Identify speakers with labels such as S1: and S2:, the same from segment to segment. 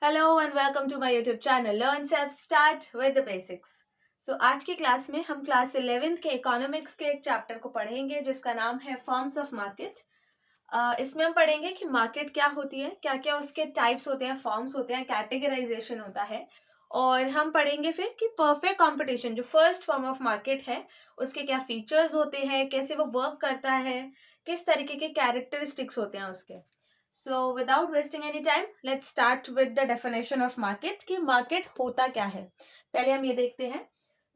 S1: Hello and welcome to my YouTube channel learn self start with the basics. So आज की class में हम class 11th के economics के एक चैप्टर को पढ़ेंगे जिसका नाम है फॉर्म्स ऑफ मार्केट। इसमें हम पढ़ेंगे कि मार्केट क्या होती है, क्या क्या उसके टाइप्स होते हैं, फॉर्म्स होते हैं, कैटेगराइजेशन होता है। और हम पढ़ेंगे फिर कि परफेक्ट कंपटीशन जो फर्स्ट फॉर्म ऑफ मार्केट है उसके क्या फीचर्स होते हैं, कैसे वो वर्क करता है, किस तरीके के कैरेक्टरिस्टिक्स होते हैं उसके। So without wasting any time let's start with the definition of market कि मार्केट होता क्या है। पहले हम ये देखते हैं।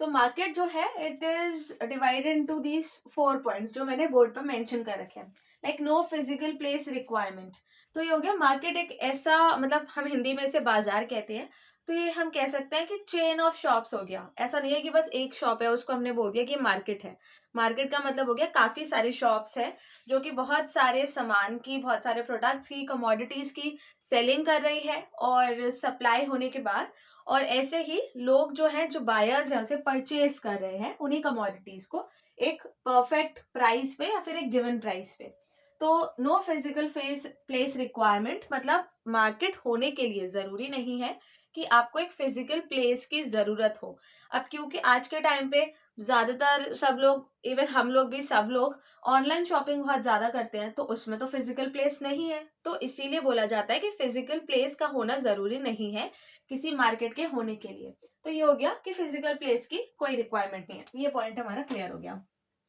S1: तो मार्केट जो है it is divided into these 4 points जो मैंने बोर्ड पर मेंशन कर रखे हैं। Like no physical place requirement. तो ये हो गया मार्केट एक ऐसा, मतलब हम हिंदी में इसे बाजार कहते हैं। तो ये हम कह सकते हैं कि चेन ऑफ शॉप्स हो गया। ऐसा नहीं है कि बस एक शॉप है उसको हमने बोल दिया कि मार्केट है। मार्केट का मतलब हो गया काफी सारी शॉप्स है जो कि बहुत सारे सामान की, बहुत सारे प्रोडक्ट्स की, कमोडिटीज की सेलिंग कर रही है और सप्लाई होने के बाद और ऐसे ही लोग जो हैं, जो बायर्स हैं, उसे परचेज कर रहे हैं उन्हीं कमोडिटीज को एक परफेक्ट प्राइस पे या फिर एक गिवन प्राइस पे। तो no physical face place requirement मतलब मार्केट होने के लिए जरूरी नहीं है कि आपको एक फिजिकल प्लेस की जरूरत हो। अब क्योंकि आज के टाइम पे ज्यादातर सब लोग, इवन हम लोग भी, सब लोग ऑनलाइन शॉपिंग बहुत ज्यादा करते हैं तो उसमें तो फिजिकल प्लेस नहीं है। तो इसीलिए बोला जाता है कि फिजिकल प्लेस का होना जरूरी नहीं है किसी मार्केट के होने के लिए। तो ये हो गया कि फिजिकल प्लेस की कोई रिक्वायरमेंट नहीं है। ये पॉइंट हमारा क्लियर हो गया।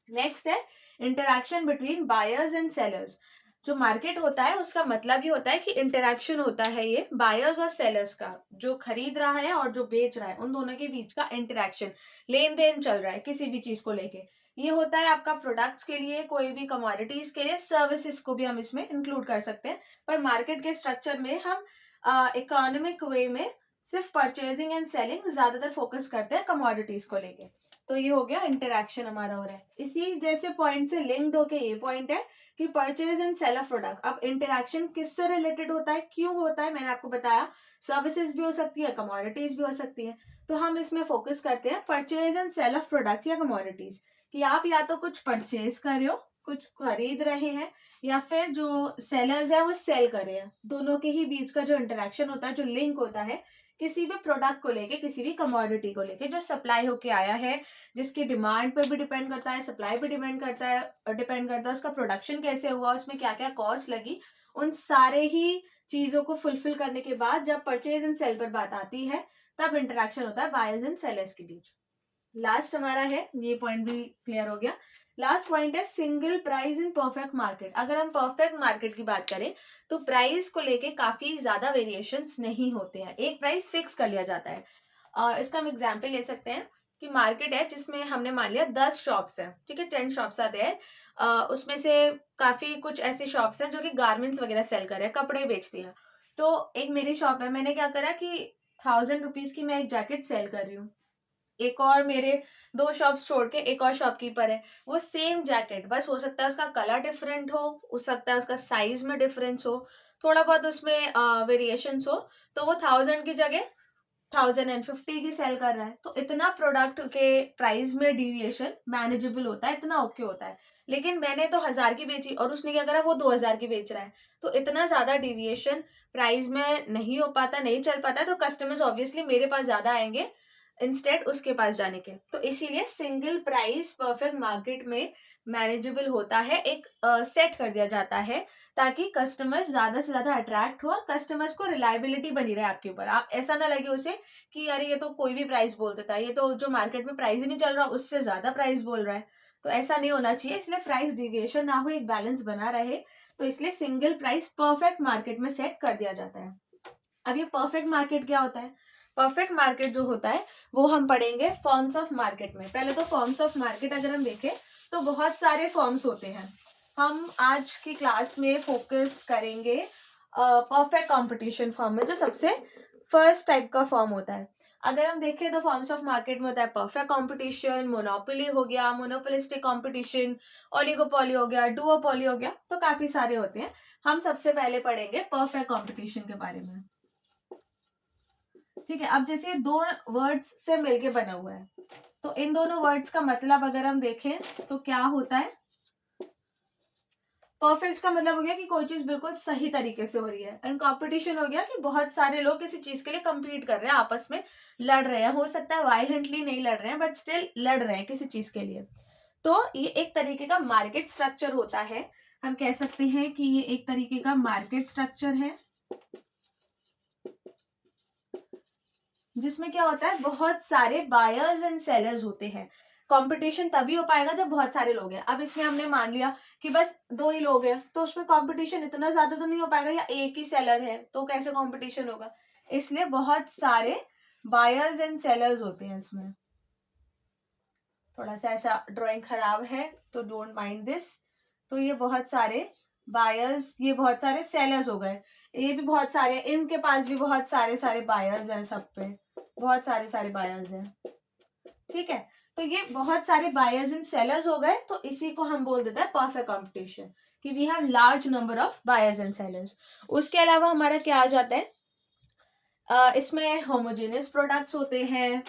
S1: नेक्स्ट है interaction between buyers and sellers. जो मार्केट होता है उसका मतलब ये होता है कि इंटरेक्शन होता है ये बायर्स और सेलर्स का, जो खरीद रहा है और जो बेच रहा है उन दोनों के बीच का इंटरेक्शन, लेन देन चल रहा है किसी भी चीज को लेके। ये होता है आपका प्रोडक्ट्स के लिए, कोई भी कमोडिटीज के लिए, सर्विसेज को भी हम इसमें इंक्लूड कर सकते हैं। पर मार्केट के स्ट्रक्चर में हम इकोनॉमिक वे में सिर्फ परचेजिंग एंड सेलिंग ज्यादातर फोकस करते हैं कमोडिटीज को लेके। तो ये हो गया इंटरेक्शन हमारा हो रहा है। इसी जैसे पॉइंट से लिंक्ड होके ये पॉइंट है कि purchase and sale of product. अब इंटरेक्शन किससे रिलेटेड होता है, क्यों होता है, मैंने आपको बताया। सर्विसेज भी हो सकती है, कमोडिटीज भी हो सकती है। तो हम इसमें फोकस करते हैं purchase and sale of products या कमोडिटीज, कि आप या तो कुछ परचेज कर रहे हो, कुछ खरीद रहे हैं, या फिर जो सेलर्स है वो सेल कर रहे हैं। दोनों के ही बीच का जो इंटरेक्शन होता है, जो लिंक होता है किसी भी प्रोडक्ट को लेके, किसी भी कमोडिटी को लेके जो सप्लाई होके आया है, जिसकी डिमांड पर भी डिपेंड करता है, सप्लाई पे डिपेंड करता है उसका प्रोडक्शन कैसे हुआ, उसमें क्या क्या कॉस्ट लगी। उन सारे ही चीजों को फुलफिल करने के बाद जब परचेज एंड सेल पर बात आती है तब इंटरेक्शन होता है बायर्स एंड सेलर्स के बीच। लास्ट हमारा है, ये पॉइंट भी क्लियर हो गया। लास्ट पॉइंट है single price in perfect market. अगर हम परफेक्ट मार्केट की बात करें तो प्राइस को लेके काफी ज्यादा वेरिएशंस नहीं होते हैं, एक प्राइस फिक्स कर लिया जाता है। इसका हम एग्जाम्पल ले सकते हैं कि मार्केट है जिसमें हमने मान लिया 10 शॉप्स है, ठीक है, 10 शॉप्स आते हैं। उसमें से काफी कुछ ऐसी शॉप्स हैं जो कि गारमेंट्स वगैरह सेल कर रहे हैं, कपड़े बेचती हैं। तो एक मेरी शॉप है, मैंने क्या करा कि 1000 रुपीज की मैं एक जैकेट सेल कर रही हूँ। एक और मेरे 2 शॉप्स छोड़ के एक और शॉपकीपर है, वो सेम जैकेट, बस हो सकता है उसका कलर डिफरेंट हो सकता है उसका साइज में डिफरेंस हो, थोड़ा बहुत उसमें वेरिएशंस हो। तो वो 1000 की जगह 1050 की सेल कर रहा है। तो इतना प्रोडक्ट के प्राइस में डिविएशन मैनेजेबल होता है, इतना ओके होता है। लेकिन मैंने तो 1000 की बेची और उसने क्या करा, वो 2000 की बेच रहा है। तो इतना ज्यादा डिविएशन प्राइस में नहीं हो पाता, नहीं चल पाता, तो कस्टमर्स ऑब्वियसली मेरे पास ज्यादा आएंगे इंस्टेड उसके पास जाने के। तो इसीलिए सिंगल प्राइस परफेक्ट मार्केट में मैनेजेबल होता है, एक सेट कर दिया जाता है ताकि कस्टमर्स ज्यादा से ज्यादा अट्रैक्ट हो और कस्टमर्स को रिलायबिलिटी बनी रहे आपके ऊपर। आप ऐसा ना लगे उसे कि अरे ये तो कोई भी प्राइस बोल देता है, ये तो जो मार्केट में प्राइस ही नहीं चल रहा उससे ज्यादा प्राइस बोल रहा है। तो ऐसा नहीं होना चाहिए, इसलिए प्राइस डिविएशन ना हो, एक बैलेंस बना रहे। तो इसलिए सिंगल प्राइस परफेक्ट मार्केट में सेट कर दिया जाता है। अब ये परफेक्ट मार्केट क्या होता है? परफेक्ट मार्केट जो होता है वो हम पढ़ेंगे फॉर्म्स ऑफ मार्केट में। पहले तो फॉर्म्स ऑफ मार्केट अगर हम देखें तो बहुत सारे फॉर्म्स होते हैं। हम आज की क्लास में फोकस करेंगे परफेक्ट कंपटीशन फॉर्म में, जो सबसे फर्स्ट टाइप का फॉर्म होता है। अगर हम देखें तो फॉर्म्स ऑफ मार्केट में होता है परफेक्ट कंपटीशन, मोनोपोली हो गया, मोनोपोलिस्टिक कंपटीशन, ओलिगोपोली हो गया, डुओपोली हो गया, तो काफी सारे होते हैं। हम सबसे पहले पढ़ेंगे परफेक्ट कंपटीशन के बारे में। ठीक है, अब जैसे दो वर्ड्स से मिलके बना हुआ है, तो इन दोनों वर्ड्स का मतलब अगर हम देखें तो क्या होता है? परफेक्ट का मतलब हो गया कि कोई चीज बिल्कुल सही तरीके से हो रही है, एंड कंपटीशन हो गया कि बहुत सारे लोग किसी चीज के लिए compete कर रहे हैं, आपस में लड़ रहे हैं, हो सकता है वायलेंटली नहीं लड़ रहे हैं बट स्टिल लड़ रहे हैं किसी चीज के लिए। तो ये एक तरीके का मार्केट स्ट्रक्चर होता है, हम कह सकते हैं कि ये एक तरीके का मार्केट स्ट्रक्चर है, जिसमें क्या होता है, बहुत सारे बायर्स एंड सेलर्स होते हैं। कंपटीशन तभी हो पाएगा जब बहुत सारे लोग हैं। अब इसमें हमने मान लिया कि बस दो ही लोग हैं, तो उसमें कंपटीशन इतना ज्यादा तो नहीं हो पाएगा, या एक ही सेलर है तो कैसे कंपटीशन होगा। इसलिए बहुत सारे बायर्स एंड सेलर्स होते हैं इसमें। थोड़ा सा ऐसा ड्राइंग खराब है तो डोंट माइंड दिस। तो ये बहुत सारे बायर्स, ये बहुत सारे सेलर्स हो गए, ये भी बहुत सारे, इनके पास भी बहुत सारे सारे बायर्स हैं, सब पे बहुत सारे सारे बायर्स हैं, ठीक है। तो ये बहुत सारे बायर्स एंड सेलर्स हो गए, तो इसी को हम बोल देते हैं परफेक्ट कंपटीशन, कि we have large number of buyers and sellers. उसके अलावा हमारा क्या आ जाता है, इसमें होमोजेनियस प्रोडक्ट्स होते हैं,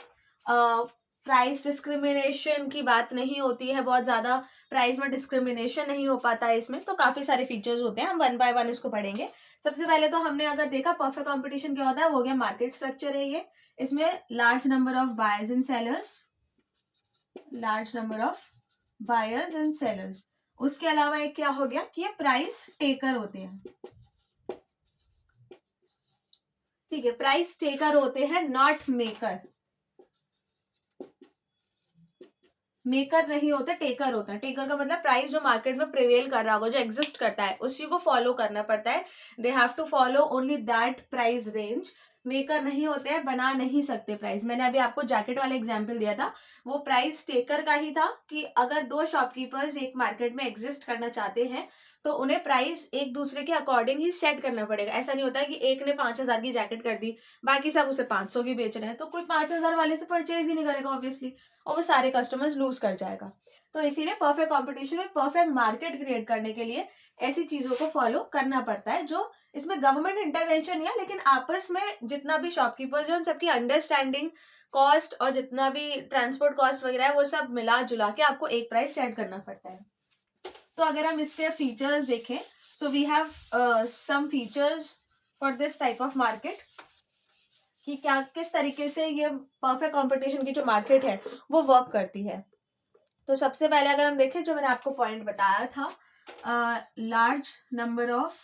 S1: प्राइस डिस्क्रिमिनेशन की बात नहीं होती है, बहुत ज्यादा प्राइस में डिस्क्रिमिनेशन नहीं हो पाता है इसमें, तो काफी सारे फीचर्स होते हैं, हम वन बाय वन इसको पढ़ेंगे। सबसे पहले तो हमने अगर देखा परफेक्ट कंपटीशन क्या होता है, वो हो गया मार्केट स्ट्रक्चर है ये, इसमें large number of buyers and sellers, large number of buyers and sellers. उसके अलावा एक क्या हो गया कि ये प्राइस टेकर होते हैं, ठीक है, प्राइस टेकर होते हैं, नॉट मेकर। मेकर नहीं होता, टेकर होता है। टेकर का मतलब प्राइस जो मार्केट में प्रिवेल कर रहा होगा, जो एग्जिस्ट करता है, उसी को फॉलो करना पड़ता है। They have to follow only that price range. Maker नहीं होते हैं, बना नहीं सकते प्राइस। मैंने अभी आपको जैकेट वाला एग्जांपल दिया था, वो प्राइस टेकर का ही था, कि अगर दो शॉपकीपर्स एक मार्केट में एग्जिस्ट करना चाहते हैं तो उन्हें प्राइस एक दूसरे के अकॉर्डिंग ही सेट करना पड़ेगा। ऐसा नहीं होता है कि एक ने 5,000 की जैकेट कर दी, बाकी सब उसे 500 की बेच रहे हैं, तो कोई 5,000 वाले से परचेज ही नहीं करेगा ऑब्वियसली, और वो सारे कस्टमर्स लूज कर जाएगा। तो इसीलिए परफेक्ट कंपटीशन में परफेक्ट मार्केट क्रिएट करने के लिए ऐसी चीजों को फॉलो करना पड़ता है, जो इसमें गवर्नमेंट इंटरवेंशन नहीं है, लेकिन आपस में जितना भी शॉपकीपर्स है उन सबकी अंडरस्टैंडिंग, कॉस्ट और जितना भी ट्रांसपोर्ट कॉस्ट वगैरह है, वो सब मिला जुला के आपको एक प्राइस सेट करना पड़ता है। तो अगर हम इसके फीचर्स देखें, so we have some features for this type of market, कि क्या किस तरीके से ये परफेक्ट कंपटीशन की जो मार्केट है वो वर्क करती है। तो सबसे पहले अगर हम देखें, जो मैंने आपको पॉइंट बताया था, large number of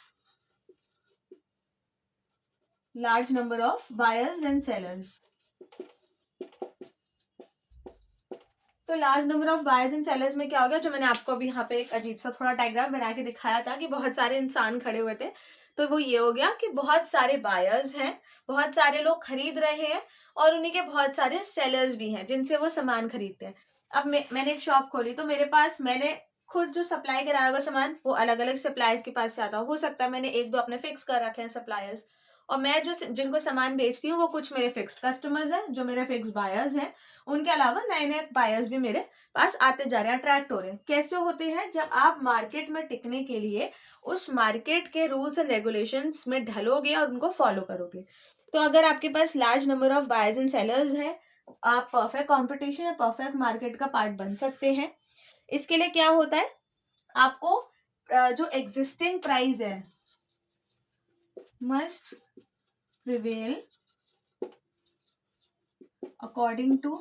S1: buyers and sellers. तो large number of buyers and sellers में क्या हो गया, जो मैंने आपको अभी यहाँ पे एक अजीब सा थोड़ा डायग्राम बना के दिखाया था कि बहुत सारे इंसान खड़े हुए थे, तो वो ये हो गया कि बहुत सारे बायर्स हैं, बहुत सारे लोग खरीद रहे हैं, और उन्हीं के बहुत सारे सेलर्स भी हैं जिनसे वो सामान खरीदते हैं। अब मैंने एक शॉप खोली, तो मेरे पास मैंने खुद जो सप्लाई कराया होगा सामान, वो अलग अलग सप्लायर्स के पास से आता हो सकता है मैंने एक दो अपने फिक्स कर रखे हैं सप्लायर्स, और मैं जो जिनको सामान बेचती हूँ वो कुछ मेरे फिक्स कस्टमर्स हैं, जो मेरे फिक्स बायर्स हैं। उनके अलावा नए नए बायर्स भी मेरे पास आते जा रहे हैं, अट्रैक्ट हो रहे हैं। कैसे होते हैं, जब आप मार्केट में टिकने के लिए उस मार्केट के रूल्स एंड रेगुलेशंस में ढलोगे और उनको फॉलो करोगे। तो अगर आपके पास large number of buyers and sellers हैं, आप परफेक्ट कंपटीशन या परफेक्ट मार्केट का पार्ट बन सकते हैं। इसके लिए क्या होता है, आपको जो एग्जिस्टिंग प्राइस है must prevail according to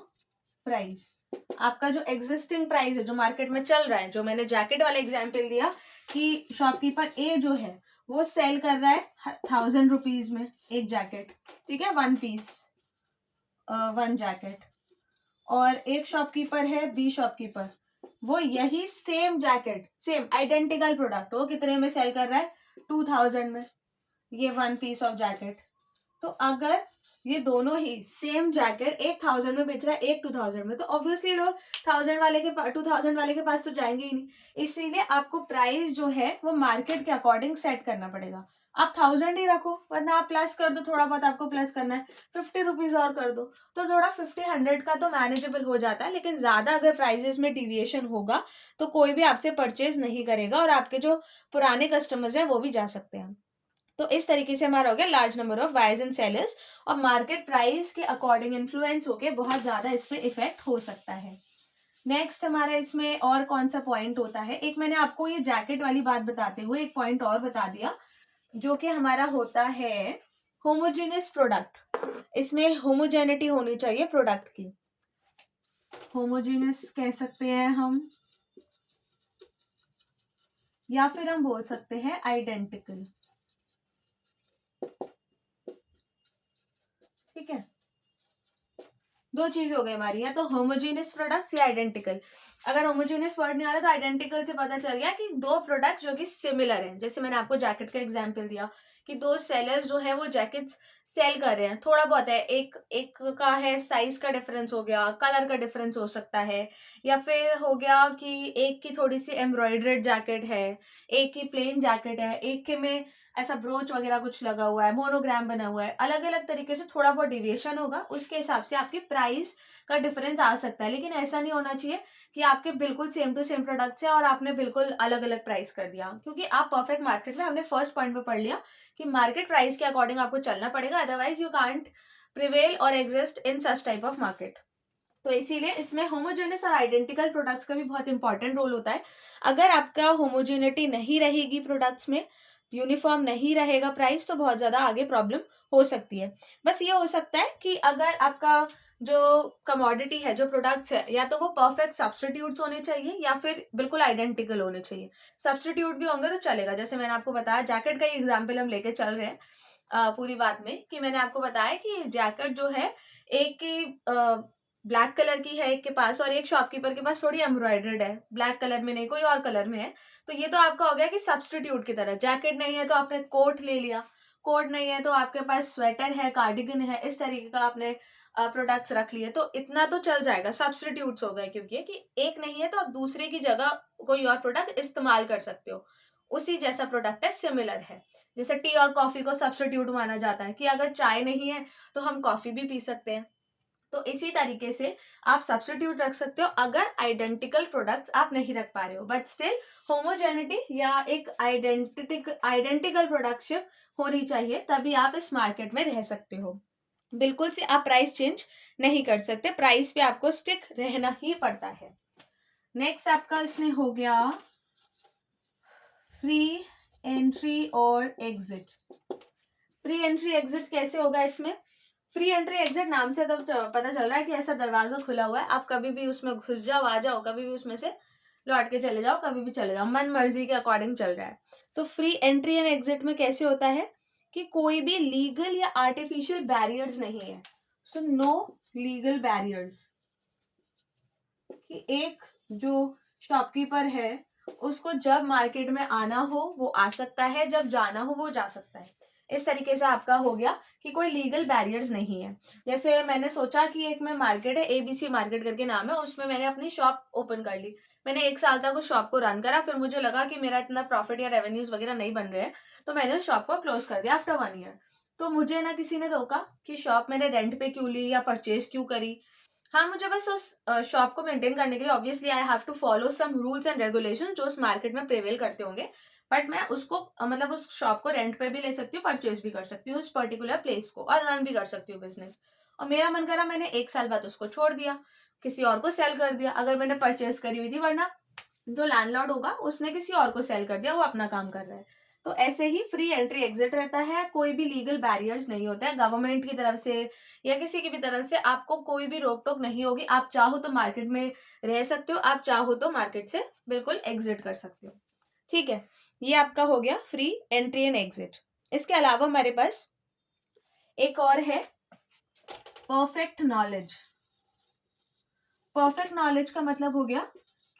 S1: price. आपका जो एग्जिस्टिंग प्राइस है, जो मार्केट में चल रहा है, जो मैंने जैकेट वाला एग्जाम्पल दिया कि शॉपकीपर ए जो है वो सेल कर रहा है 1,000 रुपीज में एक जैकेट, ठीक है, वन पीस, वन जैकेट, और एक शॉपकीपर है बी शॉपकीपर, वो यही same jacket, same identical product वो कितने में सेल कर रहा है, 2,000 में, ये वन पीस ऑफ जैकेट। तो अगर ये दोनों ही सेम जैकेट एक 1,000 में बेच रहा है, एक 2,000 में, तो ऑब्वियसली लोग 1,000 वाले के 2,000 वाले के पास तो जाएंगे ही नहीं। इसीलिए आपको प्राइस जो है वो मार्केट के अकॉर्डिंग सेट करना पड़ेगा। आप 1,000 ही रखो, वरना आप प्लस कर दो, थोड़ा बहुत आपको प्लस करना है, 50 रुपीज और कर दो, तो थोड़ा 50-100 का तो मैनेजेबल हो जाता है। लेकिन ज्यादा अगर प्राइजेस में डिविएशन होगा तो कोई भी आपसे परचेज नहीं करेगा, और आपके जो पुराने कस्टमर्स हैं वो भी जा सकते हैं। तो इस तरीके से हमारा हो गया large number of buyers and sellers, और मार्केट प्राइस के अकॉर्डिंग इन्फ्लुएंस होके बहुत ज्यादा इस पे इफेक्ट हो सकता है। नेक्स्ट हमारा इसमें और कौन सा पॉइंट होता है, एक मैंने आपको ये जैकेट वाली बात बताते हुए एक पॉइंट और बता दिया, जो कि हमारा होता है होमोजेनियस प्रोडक्ट। इसमें होमोजेनिटी होनी चाहिए प्रोडक्ट की, होमोजेनियस कह सकते हैं हम, या फिर हम बोल सकते हैं आइडेंटिकल। ठीक है, दो चीज हो गई हमारी, या तो होमोजेनियस प्रोडक्ट्स या आइडेंटिकल। अगर होमोजेनियस वर्ड नहीं आ रहा तो आइडेंटिकल से पता चल गया कि दो प्रोडक्ट जो कि सिमिलर हैं। जैसे मैंने आपको जैकेट का एग्जांपल दिया कि दो सेलर्स जो है वो जैकेट्स सेल कर रहे हैं, थोड़ा बहुत है, एक एक का है साइज का डिफरेंस हो गया, कलर का डिफरेंस हो सकता है, या फिर हो गया कि एक की थोड़ी सी एम्ब्रॉयडर्ड जैकेट है, एक की प्लेन जैकेट है, एक के में ऐसा ब्रोच वगैरह कुछ लगा हुआ है, मोनोग्राम बना हुआ है, अलग अलग तरीके से थोड़ा बहुत डिविएशन होगा, उसके हिसाब से आपकी प्राइस का डिफरेंस आ सकता है। लेकिन ऐसा नहीं होना चाहिए कि आपके बिल्कुल सेम टू सेम प्रोडक्ट्स है और आपने बिल्कुल अलग अलग प्राइस कर दिया, क्योंकि आप परफेक्ट मार्केट में, हमने फर्स्ट पॉइंट पे पढ़ लिया कि मार्केट प्राइस के अकॉर्डिंग आपको चलना पड़ेगा, अदरवाइज यू कांट प्रिवेल और exist in such type of market. तो इसीलिए इसमें होमोजेनियस और आइडेंटिकल प्रोडक्ट्स का भी बहुत इंपॉर्टेंट रोल होता है। अगर आपका होमोजेनिटी नहीं रहेगी प्रोडक्ट्स में, यूनिफॉर्म नहीं रहेगा प्राइस, तो बहुत ज्यादा आगे प्रॉब्लम हो सकती है। बस ये हो सकता है कि अगर आपका जो कमोडिटी है, जो प्रोडक्ट्स है, या तो वो परफेक्ट सब्स्टिट्यूट्स होने चाहिए या फिर बिल्कुल आइडेंटिकल होने चाहिए। सब्स्टिट्यूट भी होंगे तो चलेगा, जैसे मैंने आपको बताया जैकेट का ही एग्जाम्पल हम लेके चल रहे हैं पूरी बात में, कि मैंने आपको बताया कि जैकेट जो है एक की ब्लैक कलर की है एक के पास, और एक शॉपकीपर के पास थोड़ी एम्ब्रॉयडर्ड है, ब्लैक कलर में नहीं, कोई और कलर में है, तो ये तो आपका हो गया कि सब्स्टिट्यूट की तरह। जैकेट नहीं है तो आपने कोट ले लिया, कोट नहीं है तो आपके पास स्वेटर है, कार्डिगन है, इस तरीके का आपने प्रोडक्ट्स रख लिए, तो इतना तो चल जाएगा, सब्स्टिट्यूट्स हो गए, क्योंकि कि एक नहीं है तो आप दूसरे की जगह कोई और प्रोडक्ट इस्तेमाल कर सकते हो, उसी जैसा प्रोडक्ट है, सिमिलर है। जैसे टी और कॉफी को सब्स्टिट्यूट माना जाता है कि अगर चाय नहीं है तो हम कॉफी भी पी सकते हैं, तो इसी तरीके से आप सब्स्टिट्यूट रख सकते हो अगर आइडेंटिकल प्रोडक्ट्स आप नहीं रख पा रहे हो, बट स्टिल होमोजेनिटी या एक आइडेंटिकल प्रोडक्टशिप होनी चाहिए, तभी आप इस मार्केट में रह सकते हो। बिल्कुल से आप प्राइस चेंज नहीं कर सकते, प्राइस पे आपको स्टिक रहना ही पड़ता है। नेक्स्ट आपका इसमें हो गया फ्री एंट्री और एग्जिट। फ्री एंट्री एग्जिट कैसे होगा इसमें? फ्री एंट्री एग्जिट नाम से तो पता चल रहा है कि ऐसा दरवाजा खुला हुआ है, आप कभी भी उसमें घुस जाओ, आ जाओ, कभी भी उसमें से लौट के चले जाओ, कभी भी चले जाओ, मन मर्जी के अकॉर्डिंग चल रहा है। तो फ्री एंट्री एंड एग्जिट में कैसे होता है कि कोई भी लीगल या आर्टिफिशियल बैरियर्स नहीं है। सो नो लीगल बैरियर्स, कि एक जो शॉपकीपर है उसको जब मार्केट में आना हो वो आ सकता है, जब जाना हो वो जा सकता है। इस तरीके से आपका हो गया कि कोई लीगल बैरियर्स नहीं है। जैसे मैंने सोचा कि एक में मार्केट है, एबीसी मार्केट करके नाम है, उसमें मैंने अपनी शॉप ओपन कर ली, मैंने 1 साल तक उस शॉप को रन करा, फिर मुझे लगा कि मेरा इतना प्रॉफिट या रेवेन्यूज वगैरह नहीं बन रहे हैं, तो मैंने उस शॉप को क्लोज कर दिया आफ्टर 1 ईयर। तो मुझे ना किसी ने रोका कि शॉप मैंने रेंट पे क्यों ली या परचेज क्यों करी। हाँ, मुझे बस उस शॉप को मेंटेन करने के लिए obviously I have to follow some rules and regulation जो उस मार्केट में प्रिवेल करते होंगे, बट मैं उसको मतलब उस शॉप को रेंट पे भी ले सकती हूँ, परचेज भी कर सकती हूँ उस पर्टिकुलर प्लेस को, और रन भी कर सकती हूँ बिजनेस। और मेरा मन करा मैंने 1 साल बाद उसको छोड़ दिया, किसी और को सेल कर दिया, अगर मैंने परचेज करी हुई थी, वरना जो लैंडलॉर्ड होगा उसने किसी और को सेल कर दिया, वो अपना काम कर रहा है। तो ऐसे ही फ्री एंट्री एग्जिट रहता है, कोई भी लीगल बैरियर्स नहीं होता है गवर्नमेंट की तरफ से या किसी की भी तरफ से, आपको कोई भी रोक टोक नहीं होगी। आप चाहो तो मार्केट में रह सकते हो, आप चाहो तो मार्केट से बिल्कुल एग्जिट कर सकते हो। ठीक है, ये आपका हो गया फ्री एंट्री एंड एग्जिट। इसके अलावा हमारे पास एक और है परफेक्ट नॉलेज। परफेक्ट नॉलेज का मतलब हो गया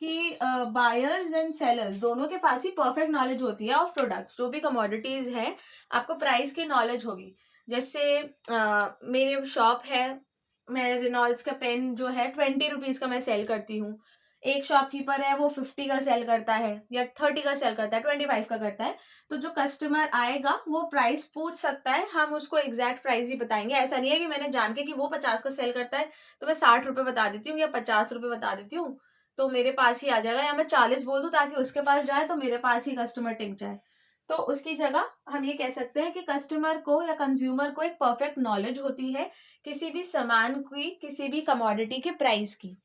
S1: कि बायर्स एंड सेलर्स दोनों के पास ही परफेक्ट नॉलेज होती है ऑफ प्रोडक्ट्स, जो भी कमोडिटीज है आपको प्राइस की नॉलेज होगी। जैसे मेरे शॉप है, मैं रेनॉल्ड्स का पेन जो है 20 रुपीज का मैं सेल करती हूँ, एक शॉपकीपर है वो 50 का सेल करता है या 30 का सेल करता है, 25 का करता है। तो जो कस्टमर आएगा वो प्राइस पूछ सकता है, हम उसको एग्जैक्ट प्राइस ही बताएंगे। ऐसा नहीं है कि मैंने जान के कि वो 50 का सेल करता है तो मैं 60 रुपए बता देती हूँ या 50 रुपए बता देती हूँ तो मेरे पास ही आ जाएगा, या मैं 40 बोल दूं ताकि उसके पास जाए तो मेरे पास ही कस्टमर टिक जाए। तो उसकी जगह हम ये कह सकते हैं कि कस्टमर को या कंज्यूमर को एक परफेक्ट नॉलेज होती है किसी भी सामान की, किसी भी कमोडिटी के प्राइस की।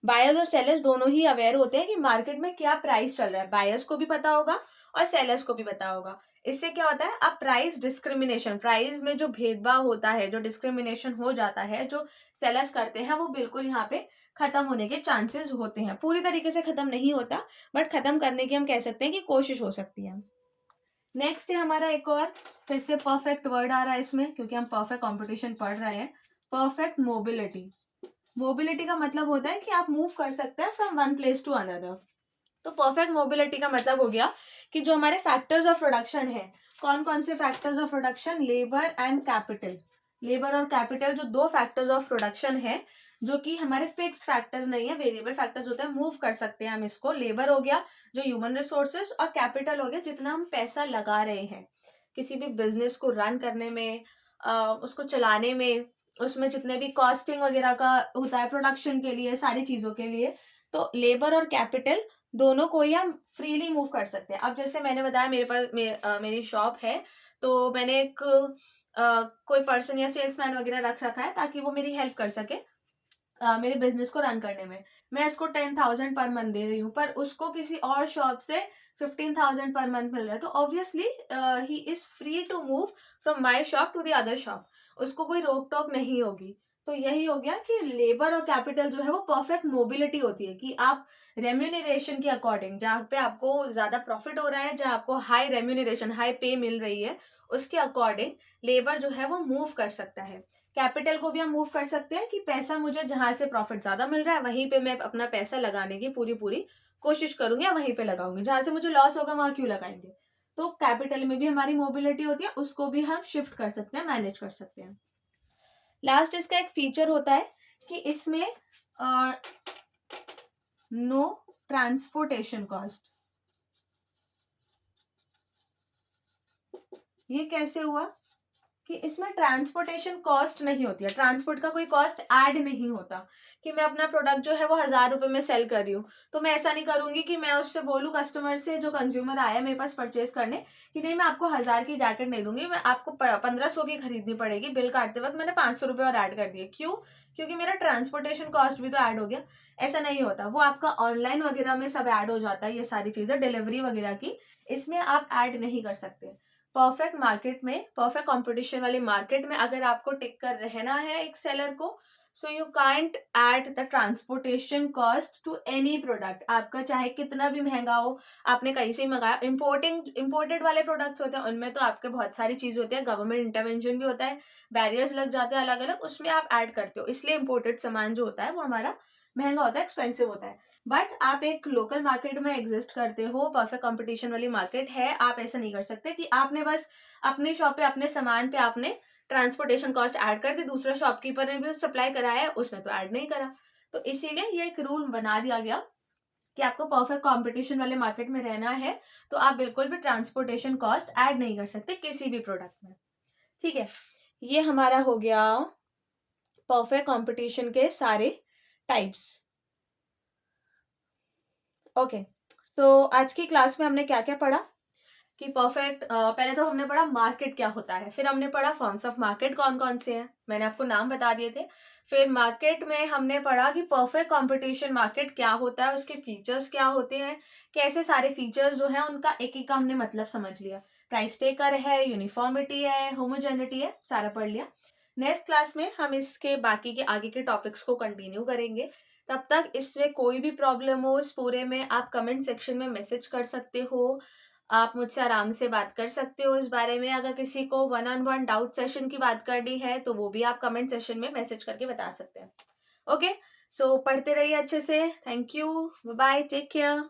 S1: बायर्स और सेलर्स दोनों ही अवेयर होते हैं कि मार्केट में क्या प्राइस चल रहा है, बायर्स को भी पता होगा और सेलर्स को भी पता होगा। इससे क्या होता है, अब प्राइस डिस्क्रिमिनेशन, प्राइस में जो भेदभाव होता है, जो डिस्क्रिमिनेशन हो जाता है, जो सेलर्स करते हैं, वो बिल्कुल यहाँ पे खत्म होने के चांसेस होते हैं। पूरी तरीके से खत्म नहीं होता, बट खत्म करने की हम कह सकते हैं कि कोशिश हो सकती है। नेक्स्ट है हमारा एक और, फिर से परफेक्ट वर्ड आ रहा है इसमें, क्योंकि हम परफेक्ट कॉम्पिटिशन पढ़ रहे हैं। Perfect mobility. मोबिलिटी का मतलब होता है कि आप मूव कर सकते हैं from one place to another. तो परफेक्ट मोबिलिटी का मतलब हो गया कि जो हमारे फैक्टर्स ऑफ प्रोडक्शन है, कौन कौन से factors of production, labour and capital. Labour और कैपिटल जो दो फैक्टर्स ऑफ प्रोडक्शन है, जो कि हमारे फिक्स्ड फैक्टर्स नहीं है, वेरिएबल फैक्टर्स होते हैं, मूव कर सकते हैं हम इसको। लेबर हो गया जो ह्यूमन रिसोर्सेज, और कैपिटल हो गया जितना हम पैसा लगा रहे हैं किसी भी बिजनेस को रन करने में, उसको चलाने में, उसमें जितने भी कॉस्टिंग वगैरह का होता है प्रोडक्शन के लिए, सारी चीजों के लिए। तो लेबर और कैपिटल दोनों को ही हम फ्रीली मूव कर सकते हैं। अब जैसे मैंने बताया, मेरे पास मेरी शॉप है, तो मैंने एक कोई पर्सन या सेल्समैन वगैरह रख रखा है ताकि वो मेरी हेल्प कर सके मेरे बिजनेस को रन करने में। मैं इसको 10,000 पर मंथ दे रही हूँ, पर उसको किसी और शॉप से 15,000 पर मंथ मिल रहा है, तो obviously he is free to move from my shop to the other shop, उसको कोई रोक टोक नहीं होगी। तो यही हो गया कि लेबर और कैपिटल जो है वो परफेक्ट मोबिलिटी होती है, कि आप रेम्यूनरेशन के अकॉर्डिंग, जहाँ पे आपको ज्यादा प्रॉफिट हो रहा है, जहाँ आपको हाई रेम्यूनरेशन, हाई पे मिल रही है, उसके अकॉर्डिंग लेबर जो है वो मूव कर सकता है। कैपिटल को भी हम मूव कर सकते हैं कि पैसा मुझे जहां से प्रॉफिट ज्यादा मिल रहा है वहीं पे मैं अपना पैसा लगाने की पूरी पूरी कोशिश करूंगी, या वहीं पे लगाऊंगी। जहां से मुझे लॉस होगा वहां क्यों लगाएंगे। तो कैपिटल में भी हमारी मोबिलिटी होती है, उसको भी हम शिफ्ट कर सकते हैं, मैनेज कर सकते हैं। लास्ट इसका एक फीचर होता है कि इसमें नो ट्रांसपोर्टेशन कॉस्ट। ये कैसे हुआ कि इसमें ट्रांसपोर्टेशन कॉस्ट नहीं होती है, ट्रांसपोर्ट का कोई कॉस्ट ऐड नहीं होता। कि मैं अपना प्रोडक्ट जो है वो 1,000 रुपए में सेल कर रही हूँ, तो मैं ऐसा नहीं करूंगी कि मैं उससे बोलूँ कस्टमर से, जो कंज्यूमर आया मेरे पास परचेज करने, कि नहीं मैं आपको 1,000 की जैकेट नहीं दूंगी, मैं आपको 1,500 की खरीदनी पड़ेगी, बिल काटते वक्त मैंने 500 रुपए और ऐड कर दिए। क्यों? क्योंकि मेरा ट्रांसपोर्टेशन कॉस्ट भी तो ऐड हो गया। ऐसा नहीं होता, वो आपका ऑनलाइन वगैरह में सब ऐड हो जाता है, ये सारी चीजें डिलीवरी वगैरह की, इसमें आप ऐड नहीं कर सकते। परफेक्ट मार्केट में, परफेक्ट कंपटीशन वाली मार्केट में अगर आपको टिक कर रहना है एक सेलर को, so you can't add the transportation cost to any product. आपका चाहे कितना भी महंगा हो, आपने कहीं से ही मंगाया, इंपोर्टेड वाले प्रोडक्ट्स होते हैं, उनमें तो आपके बहुत सारी चीज होती है, गवर्नमेंट इंटरवेंशन भी होता है, बैरियर्स लग जाते हैं अलग अलग, उसमें आप ऐड करते हो, इसलिए इंपोर्टेड सामान जो होता है वो हमारा महंगा होता है, एक्सपेंसिव होता है। बट आप एक लोकल मार्केट में एग्जिस्ट करते हो, परफेक्ट कंपटीशन वाली मार्केट है, आप ऐसा नहीं कर सकते कि आपने बस अपनी शॉप पे, अपने सामान पे आपने ट्रांसपोर्टेशन कॉस्ट ऐड कर दी, दूसरा शॉपकीपर ने भी सप्लाई कराया है, उसने तो ऐड नहीं करा। तो इसीलिए ये एक रूल बना दिया गया कि आपको परफेक्ट कंपटीशन वाले मार्केट में रहना है, तो आप बिल्कुल भी ट्रांसपोर्टेशन कॉस्ट ऐड नहीं कर सकते किसी भी प्रोडक्ट में। ठीक है, ये हमारा हो गया परफेक्ट कंपटीशन के सारे टाइप्स। ओके, तो आज की क्लास में हमने क्या क्या पढ़ा कि परफेक्ट, पहले तो हमने पढ़ा मार्केट क्या होता है, फिर हमने पढ़ा फॉर्म्स ऑफ मार्केट कौन कौन से हैं, मैंने आपको नाम बता दिए थे। फिर मार्केट में हमने पढ़ा कि परफेक्ट कंपटीशन मार्केट क्या होता है, उसके फीचर्स क्या होते हैं, कैसे सारे फीचर्स जो है उनका एक एक का हमने मतलब समझ लिया। प्राइस टेकर है, यूनिफॉर्मिटी है, होमोजेनिटी है, सारा पढ़ लिया। नेक्स्ट क्लास में हम इसके बाकी के आगे के टॉपिक्स को कंटिन्यू करेंगे। तब तक इसमें कोई भी प्रॉब्लम हो इस पूरे में, आप कमेंट सेक्शन में मैसेज कर सकते हो, आप मुझसे आराम से बात कर सकते हो इस बारे में। अगर किसी को one on one doubt session की बात करनी है तो वो भी आप कमेंट सेशन में मैसेज करके बता सकते हैं। ओके, सो पढ़ते रहिए अच्छे से। Thank you, bye bye, take care.